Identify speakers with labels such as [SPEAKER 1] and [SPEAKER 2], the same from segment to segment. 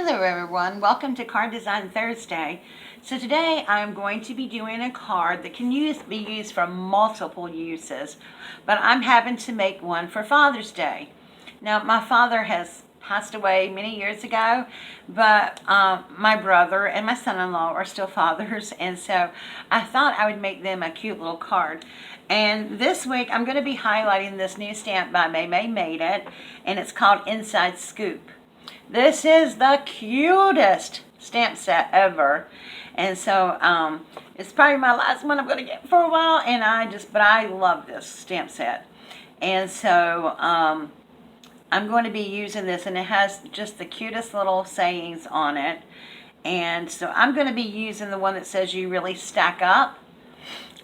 [SPEAKER 1] Hello everyone, welcome to Card Design Thursday. So today I'm going to be doing a card that can be used for multiple uses, but I'm having to make one for Father's Day. Now my father has passed away many years ago, but my brother and my son-in-law are still fathers, and so I thought I would make them a cute little card. And this week I'm going to be highlighting this new stamp by May Made It, and it's called Inside Scoop. This is the cutest stamp set ever. And so it's probably my last one I'm going to get for a while. And I love this stamp set. And so I'm going to be using this, and it has just the cutest little sayings on it. And so I'm going to be using the one that says you really stack up.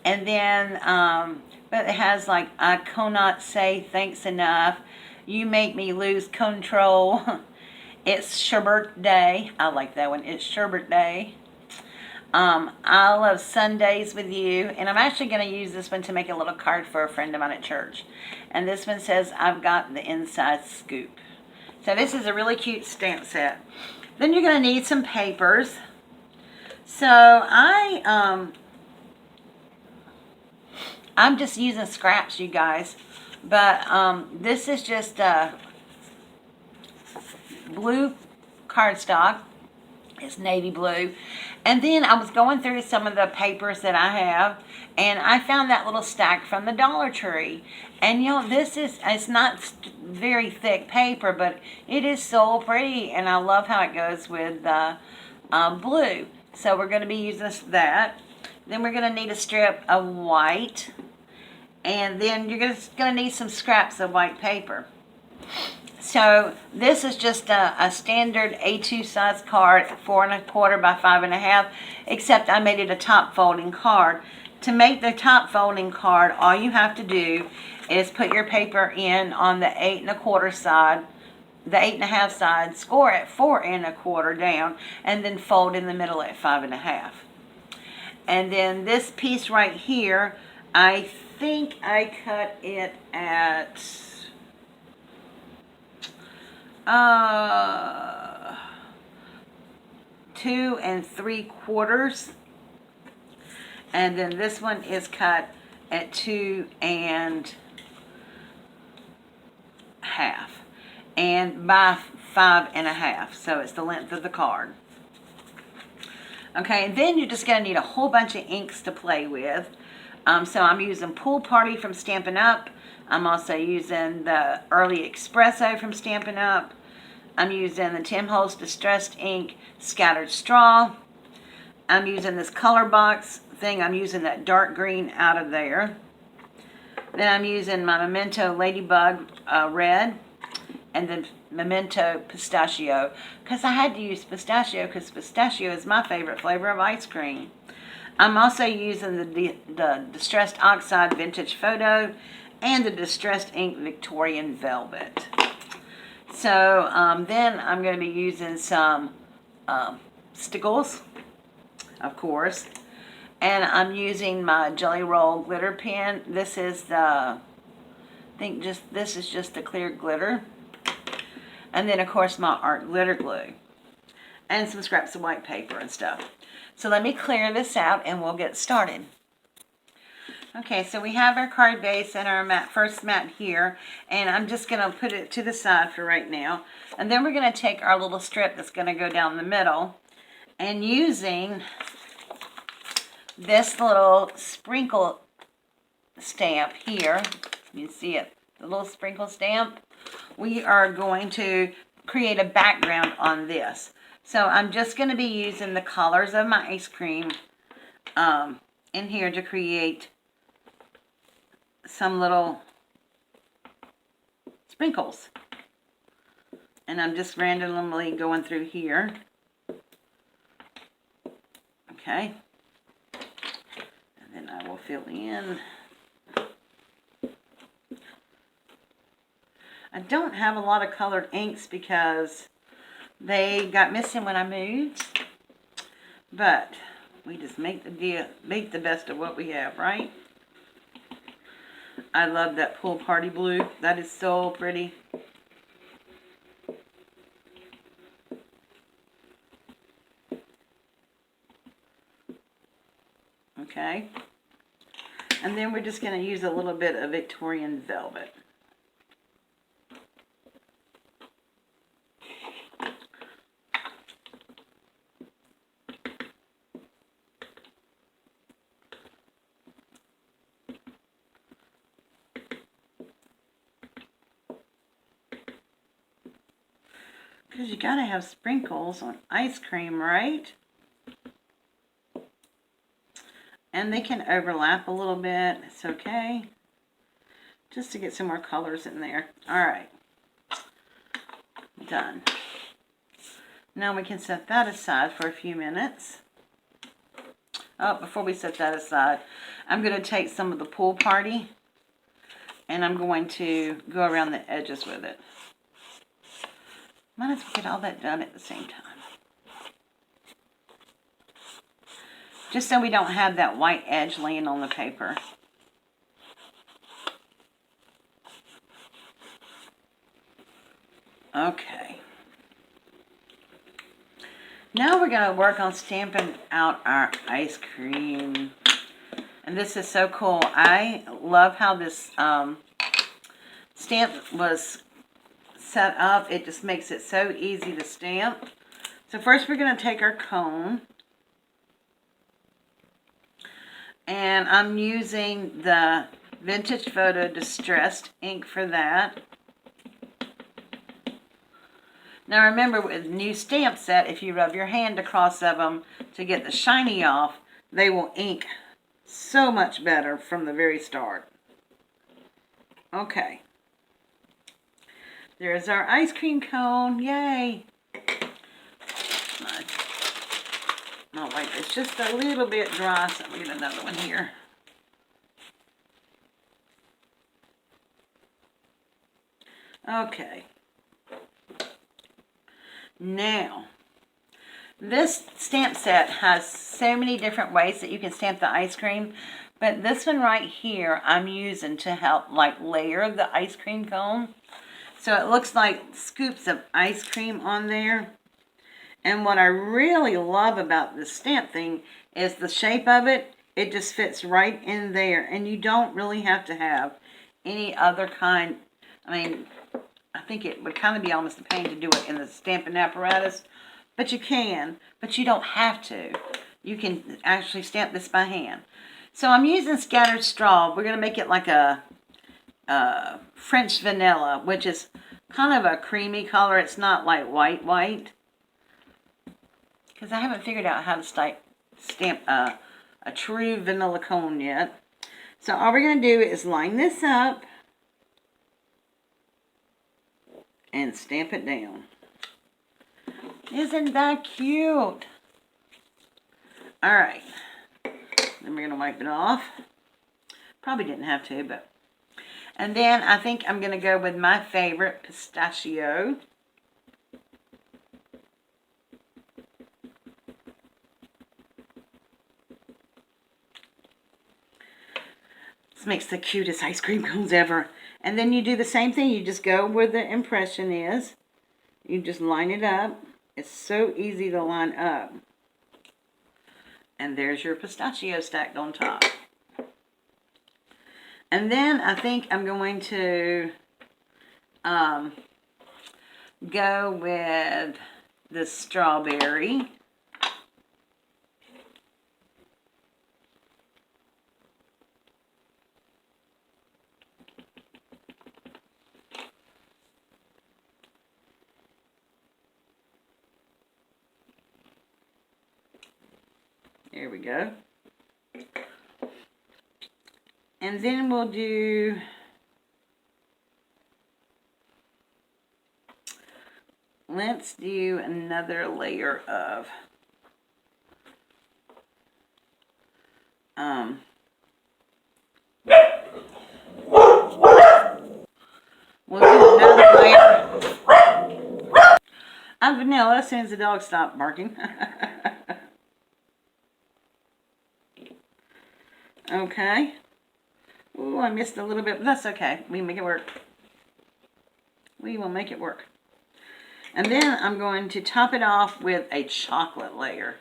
[SPEAKER 1] And then, but it has like, I cannot say thanks enough. You make me lose control. It's your birthday. I like that one. It's your birthday. I love Sundays with you. And I'm actually going to use this one to make a little card for a friend of mine at church. And this one says, I've got the inside scoop. So this is a really cute stamp set. Then you're going to need some papers. So I'm just using scraps, you guys. But this is just blue cardstock. It's navy blue. And then I was going through some of the papers that I have, and I found that little stack from the Dollar Tree. And you know, it's not very thick paper, but it is so pretty, and I love how it goes with blue. So we're going to be using that. Then we're going to need a strip of white, and then you're just going to need some scraps of white paper. So this is just a standard A2 size card, 4 1/4 by 5 1/2, except I made it a top folding card. To make the top folding card, all you have to do is put your paper in on the 8 1/4 side, the 8 1/2 side, score at 4 1/4 down, and then fold in the middle at 5 1/2. And then this piece right here, I think I cut it at 2 3/4, and then this one is cut at 2 1/2, and by 5 1/2, so it's the length of the card. Okay, and then you're just going to need a whole bunch of inks to play with. So I'm using Pool Party from Stampin' Up. I'm also using the Early Espresso from Stampin' Up. I'm using the Tim Holtz Distressed Ink Scattered Straw. I'm using this color box thing. I'm using that dark green out of there. Then I'm using my Memento Ladybug Red, and then Memento Pistachio, because I had to use pistachio because pistachio is my favorite flavor of ice cream. I'm also using the Distressed Oxide Vintage Photo and the Distressed Ink Victorian Velvet. So then I'm going to be using some stickles, of course, and I'm using my Jelly Roll glitter pen. This is this is just the clear glitter, and then of course my art glitter glue, and some scraps of white paper and stuff. So let me clear this out and we'll get started. Okay, so we have our card base and our first mat here, and I'm just going to put it to the side for right now. And then we're going to take our little strip that's going to go down the middle, and using this little sprinkle stamp here, you see it, the little sprinkle stamp, we are going to create a background on this. So I'm just going to be using the colors of my ice cream in here to create some little sprinkles. And I'm just randomly going through here. Okay. And then I will fill in. I don't have a lot of colored inks because they got missing when I moved. But we just make the best of what we have, right? I love that Pool Party blue. That is so pretty. Okay. And then we're just going to use a little bit of Victorian velvet. Because you got to have sprinkles on ice cream, right? And they can overlap a little bit. It's okay. Just to get some more colors in there. Alright. Done. Now we can set that aside for a few minutes. Oh, before we set that aside, I'm going to take some of the Pool Party and I'm going to go around the edges with it. Might as well get all that done at the same time. Just so we don't have that white edge laying on the paper. Okay. Now we're going to work on stamping out our ice cream. And this is so cool. I love how this stamp was set up. It just makes it so easy to stamp. So first we're going to take our cone. And I'm using the Vintage Photo Distressed ink for that. Now remember, with new stamp set, if you rub your hand across of them to get the shiny off, they will ink so much better from the very start. Okay. There's our ice cream cone. Yay! Oh wait, it's just a little bit dry, so I'm going to get another one here. Okay. Now, this stamp set has so many different ways that you can stamp the ice cream, but this one right here I'm using to help like layer the ice cream cone. So it looks like scoops of ice cream on there. And what I really love about this stamp thing is the shape of it. It just fits right in there. And you don't really have to have any other kind. I mean, I think it would kind of be almost a pain to do it in the stamping apparatus. But you can. But you don't have to. You can actually stamp this by hand. So I'm using scattered straw. We're going to make it like a French vanilla, which is kind of a creamy color. It's not like white. Because I haven't figured out how to stamp a true vanilla cone yet. So all we're going to do is line this up and stamp it down. Isn't that cute? Alright. Then we're going to wipe it off. Probably didn't have to, but... And then I think I'm going to go with my favorite, pistachio. Makes the cutest ice cream cones ever. And then you do the same thing. You just go where the impression is. You just line it up. It's so easy to line up. And there's your pistachio stacked on top. And then I think I'm going to go with the strawberry. There we go. And then we'll do let's do another layer of we'll do another layer of vanilla as soon as the dog stopped barking. Okay. Ooh, I missed a little bit, but that's okay. We can make it work. We will make it work. And then I'm going to top it off with a chocolate layer.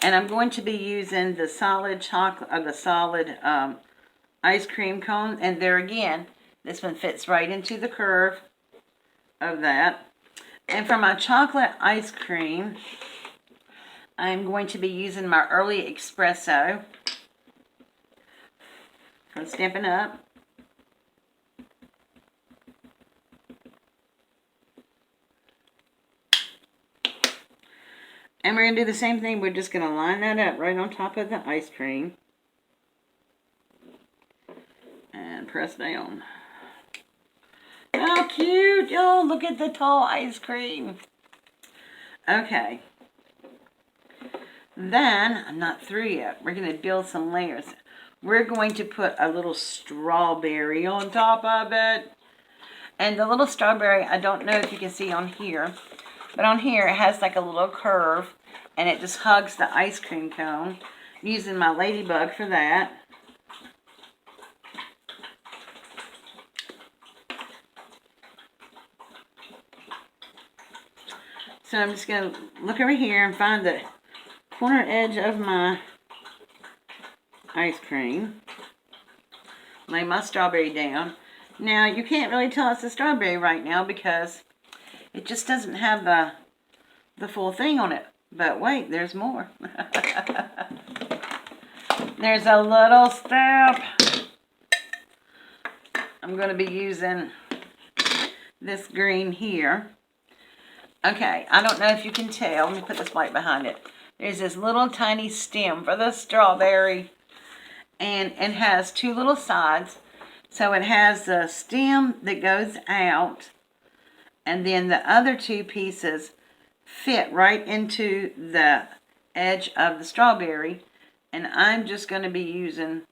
[SPEAKER 1] And I'm going to be using the solid chocolate, or the solid ice cream cone. And there again, this one fits right into the curve of that. And for my chocolate ice cream, I'm going to be using my early espresso from Stampin' Up. And we're going to do the same thing. We're just going to line that up right on top of the ice cream. And press down. How cute! Oh, look at the tall ice cream. Okay. Then, I'm not through yet. We're going to build some layers. We're going to put a little strawberry on top of it. And the little strawberry, I don't know if you can see on here, but on here it has like a little curve, and it just hugs the ice cream cone. I'm using my ladybug for that. So I'm just going to look over here and find the corner edge of my ice cream. Lay my strawberry down. Now, you can't really tell it's a strawberry right now because it just doesn't have the full thing on it. But wait, there's more. There's a little stamp. I'm going to be using this green here. Okay, I don't know if you can tell. Let me put this light behind it. There's this little tiny stem for the strawberry. And it has two little sides. So it has the stem that goes out. And then the other two pieces fit right into the edge of the strawberry. And I'm just going to be using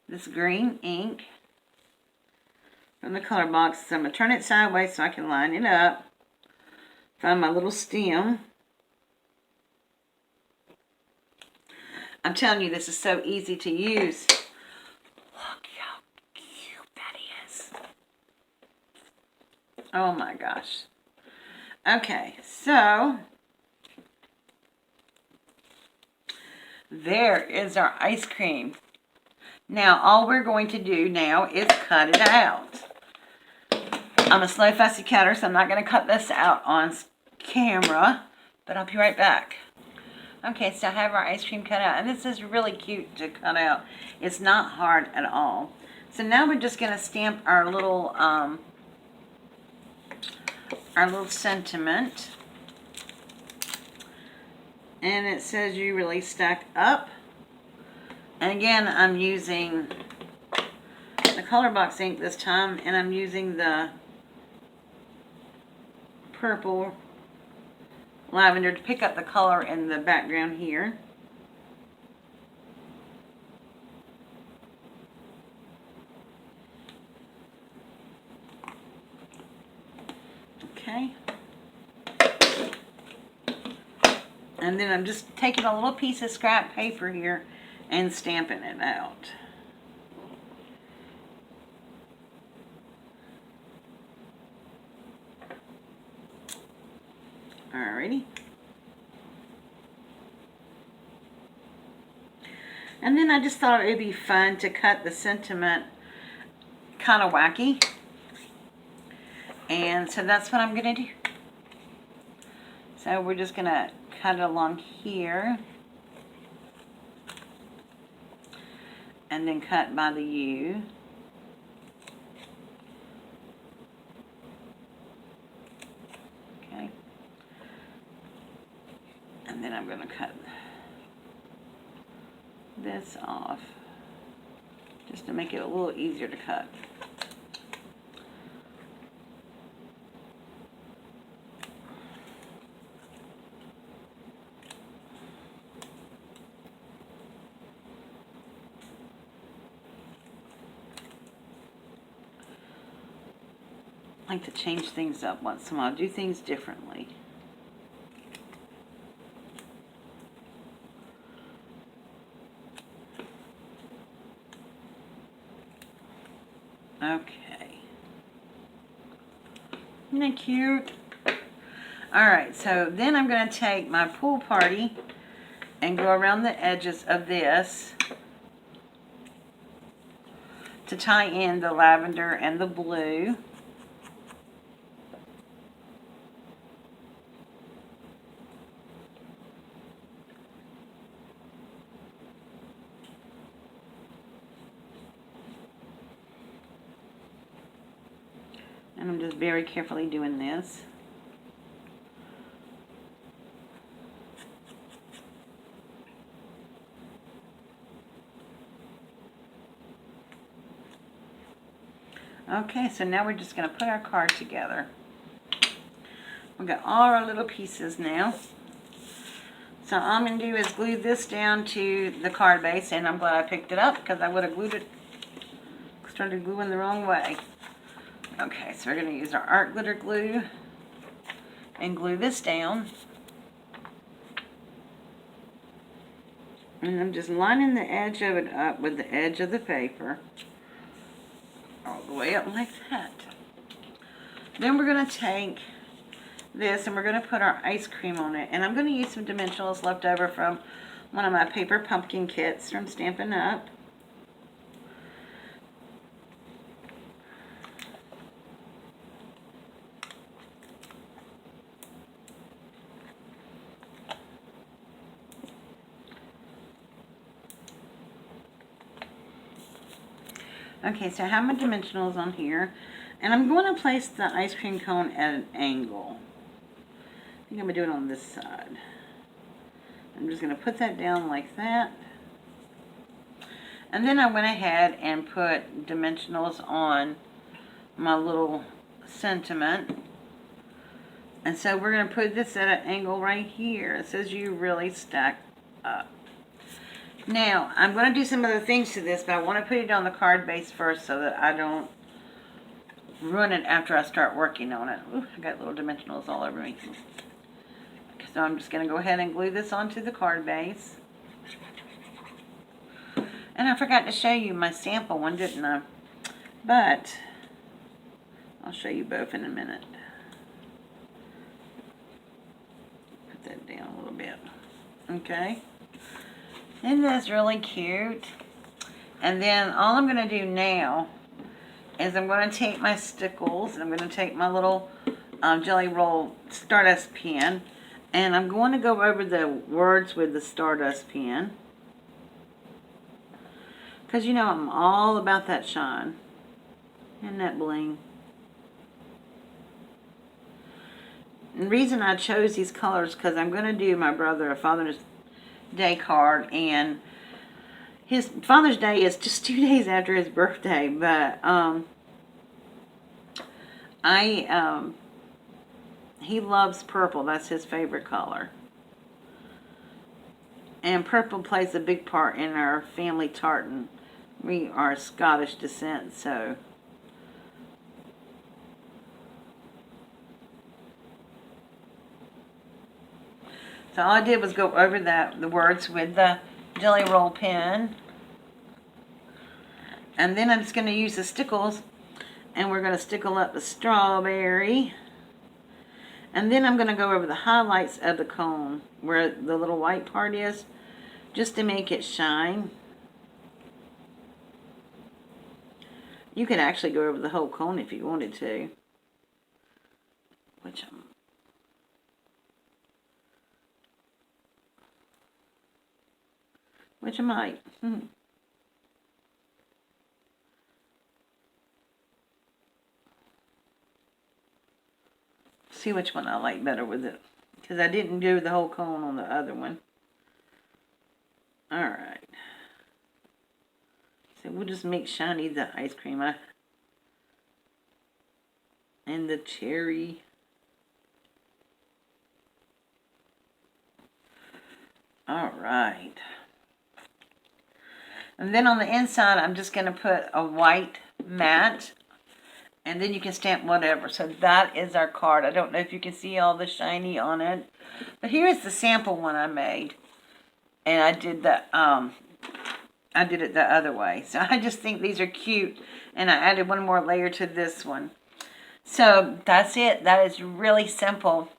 [SPEAKER 1] this green ink from the color box. So I'm going to turn it sideways so I can line it up. Find my little stem. I'm telling you, this is so easy to use. Look how cute that is. Oh my gosh. Okay, so there is our ice cream. Now, all we're going to do now is cut it out. I'm a slow, fussy cutter, so I'm not going to cut this out on camera, but I'll be right back. Okay, so I have our ice cream cut out, and this is really cute to cut out. It's not hard at all. So now we're just going to stamp our little sentiment. And it says you really stack up. And again, I'm using the color box ink this time, and I'm using the purple lavender to pick up the color in the background here. Okay. And then I'm just taking a little piece of scrap paper here and stamping it out. Alrighty. And then I just thought it would be fun to cut the sentiment kind of wacky. And so that's what I'm going to do. So we're just going to cut it along here. And then cut by the U. Okay. And then I'm going to cut this off just to make it a little easier to cut. I like to change things up once in a while, do things differently. Okay. Isn't that cute? Alright, so then I'm going to take my pool party and go around the edges of this to tie in the lavender and the blue. And I'm just very carefully doing this. Okay, so now we're just going to put our card together. We've got all our little pieces now. So all I'm going to do is glue this down to the card base, and I'm glad I picked it up because I would have started gluing the wrong way. Okay, so we're going to use our art glitter glue and glue this down. And I'm just lining the edge of it up with the edge of the paper. All the way up like that. Then we're going to take this and we're going to put our ice cream on it. And I'm going to use some dimensionals left over from one of my paper pumpkin kits from Stampin' Up. Okay, so I have my dimensionals on here, and I'm going to place the ice cream cone at an angle. I think I'm going to do it on this side. I'm just going to put that down like that. And then I went ahead and put dimensionals on my little sentiment. And so we're going to put this at an angle right here. It says you really stack up. Now, I'm going to do some other things to this, but I want to put it on the card base first so that I don't ruin it after I start working on it. Ooh, I got little dimensionals all over me. So I'm just going to go ahead and glue this onto the card base. And I forgot to show you my sample one, didn't I? But I'll show you both in a minute. Put that down a little bit. Okay. Isn't this really cute? And then all I'm going to do now is I'm going to take my stickles and I'm going to take my little Jelly Roll Stardust pen, and I'm going to go over the words with the Stardust pen, because you know I'm all about that shine and that bling. And the reason I chose these colors because I'm going to do my brother a Father's Day card, and his Father's Day is just 2 days after his birthday, but he loves purple. That's his favorite color, and purple plays a big part in our family tartan. We are Scottish descent, so all I did was go over the words with the Jelly Roll pen. And then I'm just going to use the stickles, and we're going to stickle up the strawberry. And then I'm going to go over the highlights of the cone, where the little white part is, just to make it shine. You could actually go over the whole cone if you wanted to, which I might. See which one I like better with it, because I didn't do the whole cone on the other one. Alright. So we'll just make shiny the ice cream and the cherry. Alright. And then on the inside, I'm just going to put a white mat, and then you can stamp whatever. So that is our card. I don't know if you can see all the shiny on it, but here's the sample one I made, and I did it the other way. So I just think these are cute, and I added one more layer to this one. So that's it. That is really simple.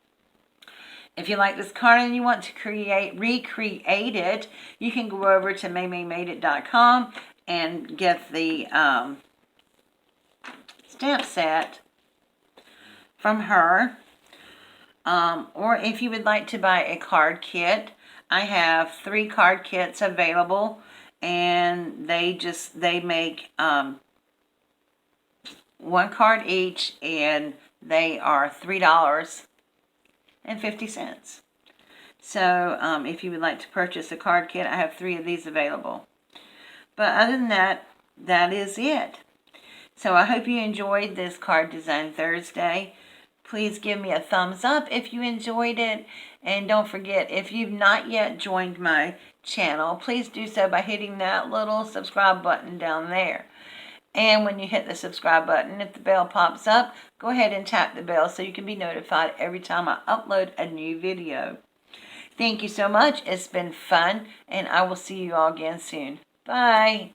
[SPEAKER 1] If you like this card and you want to recreate it, you can go over to maymaymadeit.com and get the stamp set from her. Or if you would like to buy a card kit, I have 3 card kits available, and they make 1 card each, and they are $3.50. So if you would like to purchase a card kit, I have 3 of these available. But other than that, that is it. So I hope you enjoyed this Card Design Thursday. Please give me a thumbs up if you enjoyed it. And don't forget, if you've not yet joined my channel, please do so by hitting that little subscribe button down there. And when you hit the subscribe button, if the bell pops up, go ahead and tap the bell so you can be notified every time I upload a new video. Thank you so much. It's been fun, and I will see you all again soon. Bye.